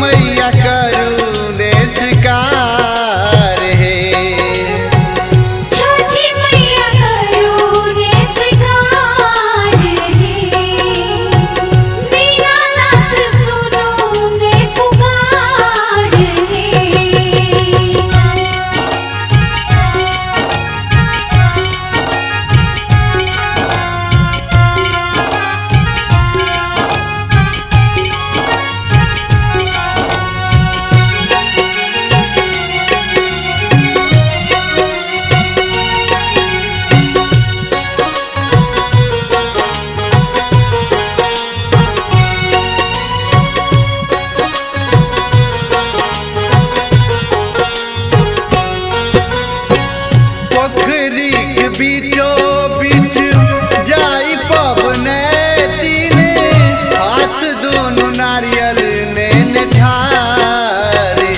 मैया करुणे स्वीकार है। छठी मैया करुणे स्वीकार है। दीनानाथ सुनो ने पुकार है। पोखरी के बीचो बीच जाई पवने तीन हाथ दोनों नारियल ने ठारे।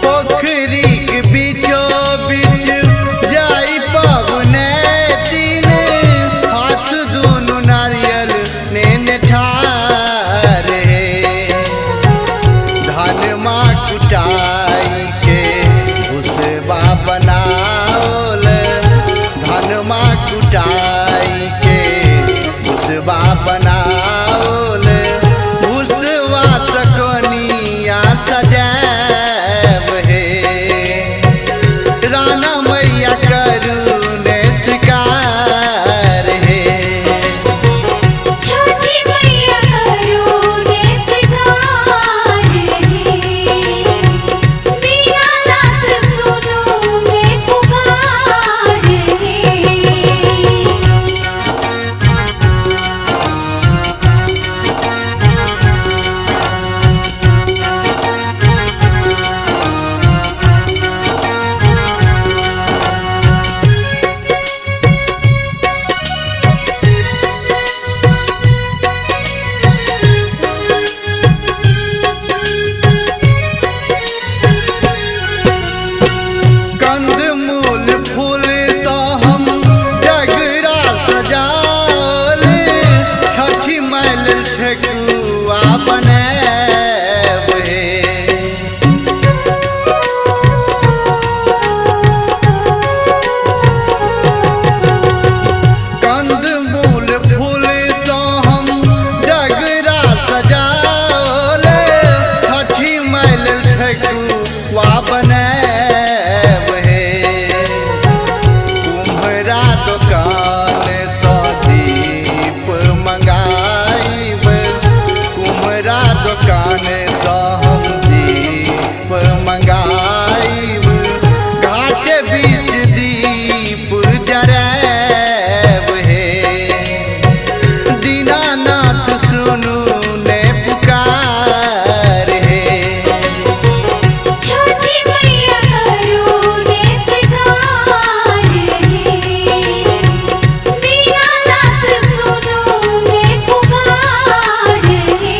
पोखरी के बीचो बीच जाई पवने तीन हाथ दोनों नारियल ने ठारे। धान माँ कुटाई के भुसबा बनाओल, धान माँ कुटाई के भुसबा बनाओल, भुसवा तकनिया सजैब है। राना मैया करुणे स्वीकार है। छठी मैया करुणे स्वीकार है। दीनानाथ सुनो ने पुकार है। कंद मूल फूल सा हम डगरा सजाल, छठी मैल ठेकुआ बनैब है। कंद मूल फूल सा हम डगरा सजाल, छठी मैल ठेकुआ बनैब है। कुम्हरा दुकान सँ दीप मंगाइब, कुम्हरा दुकान सँ हम दीप मंगाइब, घाट बीच दीप जरैब है। दीनानाथ सुनू ने पुकार है। छठी मैया करुणे स्वीकार है। दीनानाथ सुनो ने पुकार है।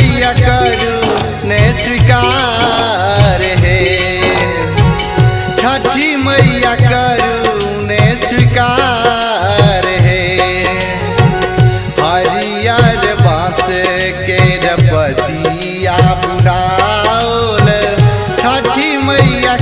मैया करू ने स्वीकार है। छठी मैया करू ने स्वीकार है। हरियर बाँस के रपटिया बुलाओल छठी मैया